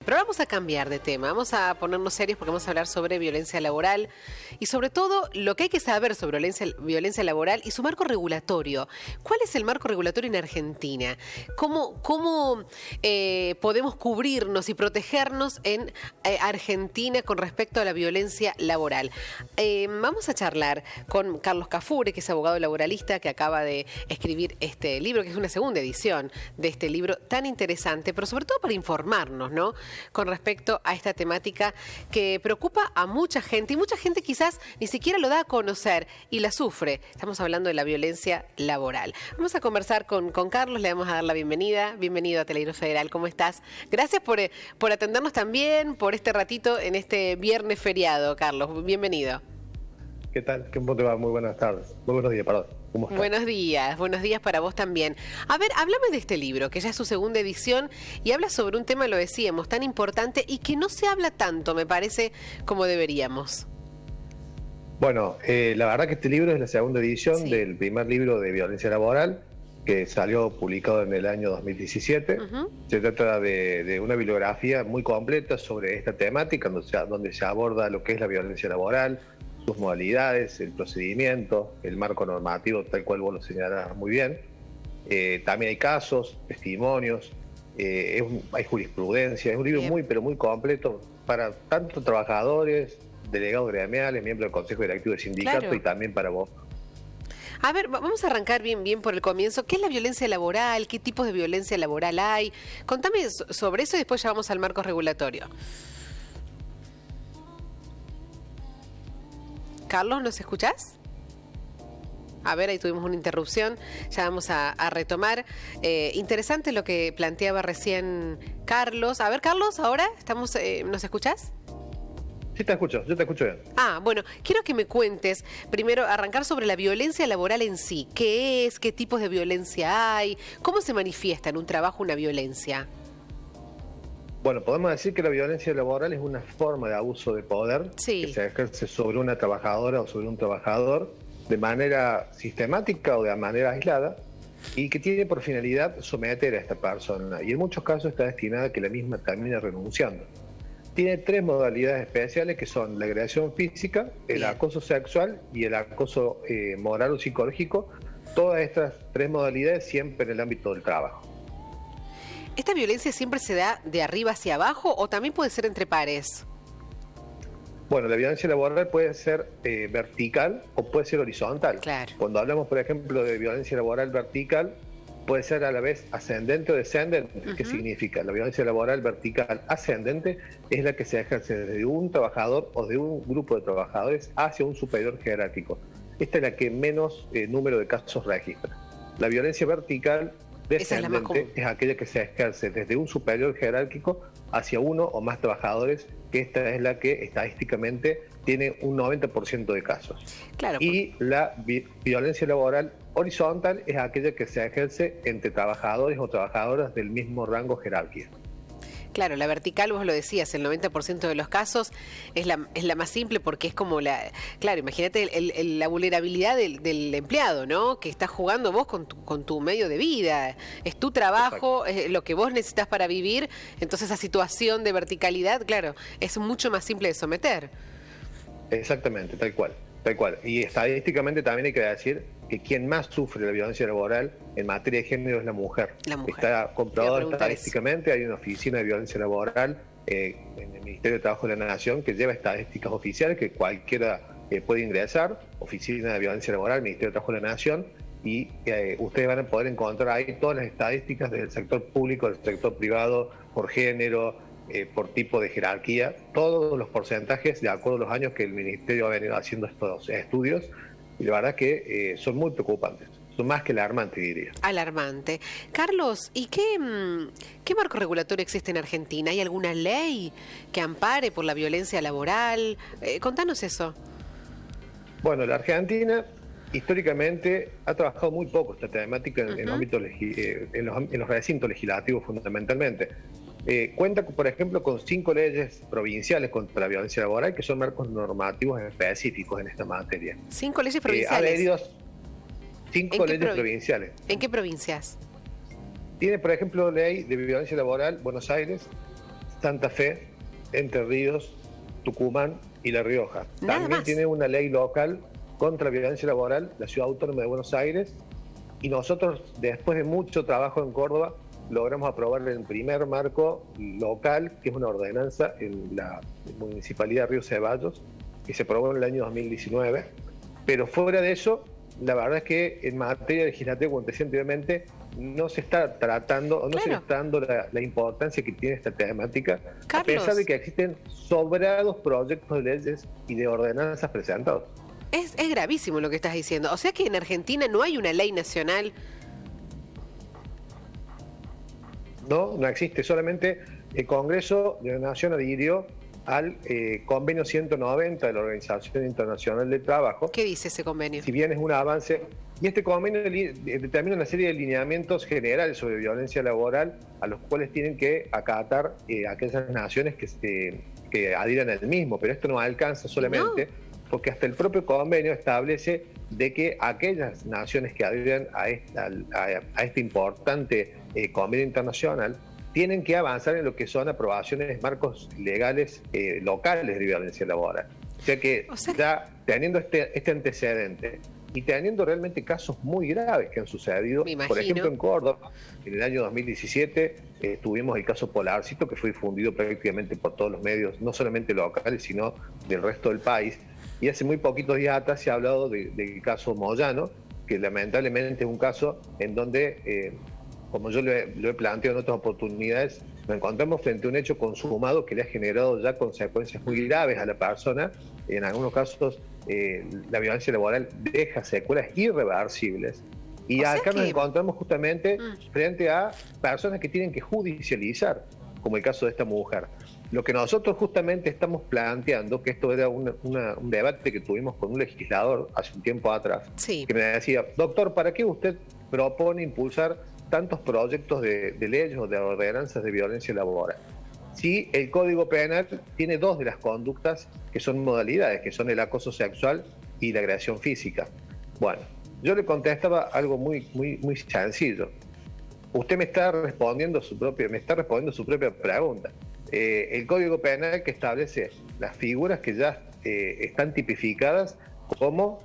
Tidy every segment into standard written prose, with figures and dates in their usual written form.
Pero vamos a cambiar de tema, vamos a ponernos serios porque vamos a hablar sobre violencia laboral y sobre todo lo que hay que saber sobre violencia laboral y su marco regulatorio. ¿Cuál es el marco regulatorio en Argentina? ¿Cómo podemos cubrirnos y protegernos en Argentina con respecto a la violencia laboral? Vamos a charlar con Carlos Cafure, que es abogado laboralista, que acaba de escribir este libro, que es una segunda edición de este libro tan interesante, pero sobre todo para informarnos, ¿no?, con respecto a esta temática que preocupa a mucha gente, y mucha gente quizás ni siquiera lo da a conocer y la sufre. Estamos hablando de la violencia laboral. Vamos a conversar con Carlos, le vamos a dar la bienvenida. Bienvenido a Televideo Federal, ¿cómo estás? Gracias por atendernos también, por este ratito en este viernes feriado, Carlos. Bienvenido. ¿Qué tal? ¿Cómo te va? Muy buenas tardes. Muy buenos días, perdón. ¿Cómo estás? Buenos días para vos también. A ver, háblame de este libro, que ya es su segunda edición, y habla sobre un tema, lo decíamos, tan importante y que no se habla tanto, me parece, como deberíamos. Bueno, la verdad que este libro es la segunda edición del primer libro de violencia laboral, que salió publicado en el año 2017. Se trata de una bibliografía muy completa sobre esta temática, donde se aborda lo que es la violencia laboral, sus modalidades, el procedimiento, el marco normativo, tal cual vos lo señalás muy bien. También hay casos, testimonios, hay jurisprudencia. Es un libro muy, pero muy completo para tanto trabajadores, delegados gremiales, miembros del Consejo Directivo del Sindicato, y también para vos. A ver, vamos a arrancar bien por el comienzo. ¿Qué es la violencia laboral? ¿Qué tipos de violencia laboral hay? Contame sobre eso y después ya vamos al marco regulatorio. Carlos, ¿nos escuchás? A ver, ahí tuvimos una interrupción, ya vamos a retomar. Interesante lo que planteaba recién Carlos. A ver, Carlos, ahora ¿nos escuchás? Sí, te escucho, yo te escucho bien. Bueno, quiero que me cuentes, primero, arrancar sobre la violencia laboral en sí. ¿Qué es? ¿Qué tipos de violencia hay? ¿Cómo se manifiesta en un trabajo una violencia? Bueno, podemos decir que la violencia laboral es una forma de abuso de poder que se ejerce sobre una trabajadora o sobre un trabajador de manera sistemática o de manera aislada, y que tiene por finalidad someter a esta persona, y en muchos casos está destinada a que la misma termine renunciando. Tiene tres modalidades especiales, que son la agresión física, el acoso sexual y el acoso moral o psicológico. Todas estas tres modalidades siempre en el ámbito del trabajo. ¿Esta violencia siempre se da de arriba hacia abajo o también puede ser entre pares? Bueno, la violencia laboral puede ser vertical o puede ser horizontal. Claro. Cuando hablamos, por ejemplo, de violencia laboral vertical, puede ser a la vez ascendente o descendente. ¿Qué significa? La violencia laboral vertical ascendente es la que se ejerce desde un trabajador o de un grupo de trabajadores hacia un superior jerárquico. Esta es la que menos número de casos registra. La violencia vertical descendente es aquella que se ejerce desde un superior jerárquico hacia uno o más trabajadores, que esta es la que estadísticamente tiene un 90% de casos. Claro. Y la violencia laboral horizontal es aquella que se ejerce entre trabajadores o trabajadoras del mismo rango jerárquico. Claro, la vertical, vos lo decías, el 90% de los casos es la más simple, porque es como claro, imagínate la vulnerabilidad del empleado, ¿no? Que estás jugando vos con tu medio de vida, es tu trabajo, es lo que vos necesitas para vivir, entonces esa situación de verticalidad, claro, es mucho más simple de someter. Exactamente, tal cual. Y estadísticamente también hay que decir que quien más sufre la violencia laboral en materia de género es la mujer. Está comprobado estadísticamente, hay una oficina de violencia laboral en el Ministerio de Trabajo de la Nación que lleva estadísticas oficiales que cualquiera puede ingresar, oficina de violencia laboral, Ministerio de Trabajo de la Nación, y ustedes van a poder encontrar ahí todas las estadísticas del sector público, del sector privado, por género, por tipo de jerarquía, todos los porcentajes de acuerdo a los años que el Ministerio ha venido haciendo estos estudios, y la verdad que son muy preocupantes, son más que alarmantes, diría. Alarmante. Carlos, ¿y qué marco regulatorio existe en Argentina? ¿Hay alguna ley que ampare por la violencia laboral? Contanos eso. Bueno, la Argentina históricamente ha trabajado muy poco esta temática en los recintos legislativos fundamentalmente. Cuenta, por ejemplo, con 5 leyes provinciales contra la violencia laboral, que son marcos normativos específicos en esta materia. 5 leyes provinciales. 5 leyes provinciales. ¿En qué provincias? Tiene, por ejemplo, ley de violencia laboral Buenos Aires, Santa Fe, Entre Ríos, Tucumán y La Rioja. También tiene una ley local contra la violencia laboral, la Ciudad Autónoma de Buenos Aires, y nosotros, después de mucho trabajo en Córdoba, logramos aprobar el primer marco local, que es una ordenanza en la Municipalidad de Río Ceballos, que se aprobó en el año 2019. Pero fuera de eso, la verdad es que en materia legislativa, como te decía anteriormente, no se está tratando, o no se le está dando la importancia que tiene esta temática, Carlos, a pesar de que existen sobrados proyectos de leyes y de ordenanzas presentados. Es gravísimo lo que estás diciendo. O sea que en Argentina no hay una ley nacional. No existe. Solamente el Congreso de la Nación adhirió al convenio 190 de la Organización Internacional del Trabajo. ¿Qué dice ese convenio? Si bien es un avance, y este convenio determina una serie de lineamientos generales sobre violencia laboral a los cuales tienen que acatar aquellas naciones que adhieran al mismo, pero esto no alcanza solamente, porque hasta el propio convenio establece de que aquellas naciones que adhieran a este importante convenio internacional tienen que avanzar en lo que son aprobaciones de marcos legales locales de violencia laboral. O sea que ya teniendo este antecedente y teniendo realmente casos muy graves que han sucedido, por ejemplo en Córdoba, en el año 2017 tuvimos el caso Polarcito, que fue difundido prácticamente por todos los medios, no solamente locales, sino del resto del país. Y hace muy poquitos días atrás se ha hablado del caso Moyano, que lamentablemente es un caso en donde, como yo lo he planteado en otras oportunidades, nos encontramos frente a un hecho consumado que le ha generado ya consecuencias muy graves a la persona. En algunos casos, la violencia laboral deja secuelas irreversibles. Y acá nos encontramos justamente frente a personas que tienen que judicializar, como el caso de esta mujer. Lo que nosotros justamente estamos planteando, que esto era un debate que tuvimos con un legislador hace un tiempo atrás, que me decía, doctor, ¿para qué usted propone impulsar tantos proyectos de leyes o de ordenanzas de violencia laboral? Si el Código Penal tiene dos de las conductas que son modalidades, que son el acoso sexual y la agresión física. Bueno, yo le contestaba algo muy sencillo. Usted me está respondiendo su propia pregunta. El Código Penal que establece las figuras que ya están tipificadas como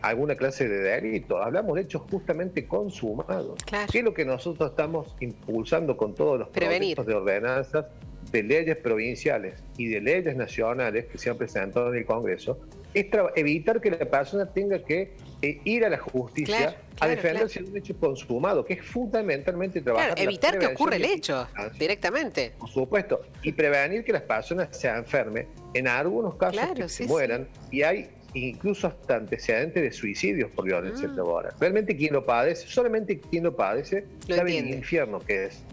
alguna clase de delito. Hablamos de hechos justamente consumados. Claro. ¿Qué es lo que nosotros estamos impulsando con todos los proyectos de ordenanzas, de leyes provinciales y de leyes nacionales que se han presentado en el Congreso? Es evitar que la persona tenga que ir a la justicia a defenderse de un hecho consumado, que es fundamentalmente trabajar evitar que ocurra el hecho directamente. Por supuesto, y prevenir que las personas se enfermen, en algunos casos que mueran, y hay incluso hasta antecedentes de suicidios por violencia laboral. Realmente quien lo padece, solamente quien lo padece, sabe el infierno que es.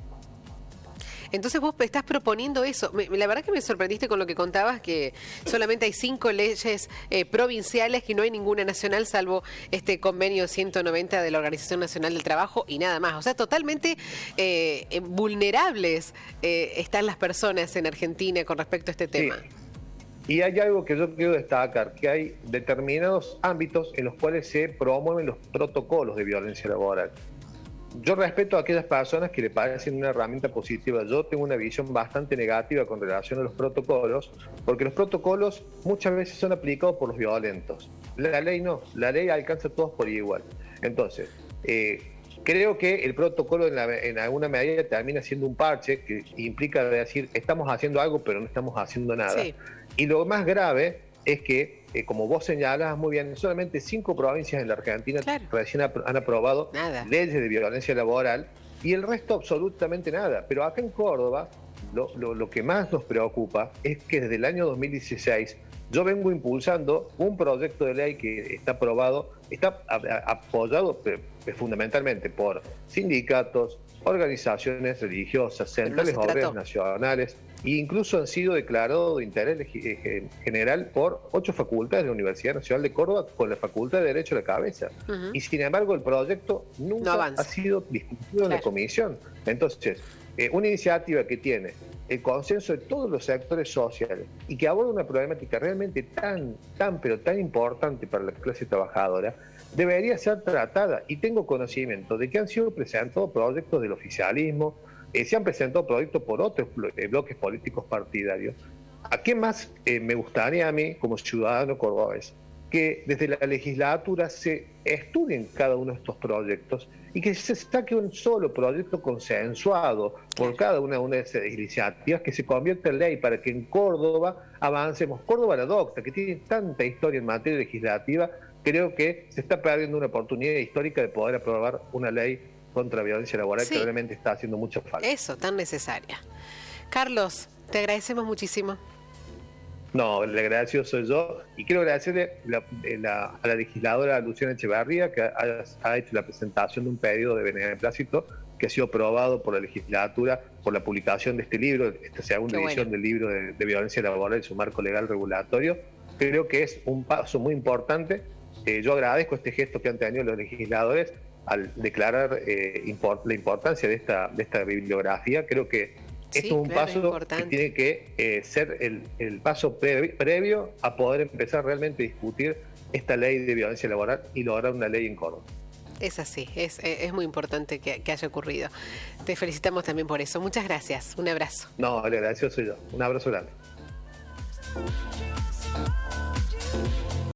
Entonces vos estás proponiendo eso. La verdad que me sorprendiste con lo que contabas, que solamente hay 5 leyes provinciales, que no hay ninguna nacional, salvo este convenio 190 de la Organización Nacional del Trabajo y nada más. O sea, totalmente vulnerables están las personas en Argentina con respecto a este tema. Y hay algo que yo quiero destacar, que hay determinados ámbitos en los cuales se promueven los protocolos de violencia laboral. Yo respeto a aquellas personas que le parecen una herramienta positiva. Yo tengo una visión bastante negativa con relación a los protocolos, porque los protocolos muchas veces son aplicados por los violentos. La ley no, la ley alcanza a todos por igual. Entonces, creo que el protocolo en alguna medida termina siendo un parche que implica decir, estamos haciendo algo pero no estamos haciendo nada. Y lo más grave es que, como vos señalabas muy bien, solamente 5 provincias en la Argentina recién han aprobado leyes de violencia laboral y el resto absolutamente nada. Pero acá en Córdoba lo que más nos preocupa es que desde el año 2016 yo vengo impulsando un proyecto de ley que está aprobado, está apoyado fundamentalmente por sindicatos, organizaciones religiosas, centrales obreras nacionales, e incluso han sido declarados de interés general por 8 facultades de la Universidad Nacional de Córdoba, con la Facultad de Derecho a la cabeza. Y sin embargo el proyecto nunca ha sido discutido en la comisión. Entonces, una iniciativa que tiene el consenso de todos los sectores sociales y que aborda una problemática realmente tan importante para la clase trabajadora, debería ser tratada. Y tengo conocimiento de que han sido presentados proyectos del oficialismo, se han presentado proyectos por otros bloques políticos partidarios. ¿A qué más me gustaría a mí, como ciudadano cordobés, que desde la legislatura se estudien cada uno de estos proyectos y que se saque un solo proyecto consensuado por cada una de esas iniciativas, que se convierta en ley para que en Córdoba avancemos? Córdoba la docta, que tiene tanta historia en materia legislativa, creo que se está perdiendo una oportunidad histórica de poder aprobar una ley contra la violencia laboral, que realmente está haciendo mucha falta. Eso, tan necesaria. Carlos, te agradecemos muchísimo. No, el agradecido soy yo, y quiero agradecerle a la legisladora Luciana Echevarría, que ha hecho la presentación de un pedido de beneplácito que ha sido aprobado por la legislatura por la publicación de este libro, esta segunda edición del libro de violencia laboral y su marco legal regulatorio. Creo que es un paso muy importante. Yo agradezco este gesto que han tenido los legisladores al declarar la importancia de esta bibliografía. Creo que esto es un paso que tiene que ser el paso previo a poder empezar realmente a discutir esta ley de violencia laboral y lograr una ley en Córdoba. Es así, es muy importante que haya ocurrido. Te felicitamos también por eso. Muchas gracias, un abrazo. No, el agradecido soy yo. Un abrazo grande.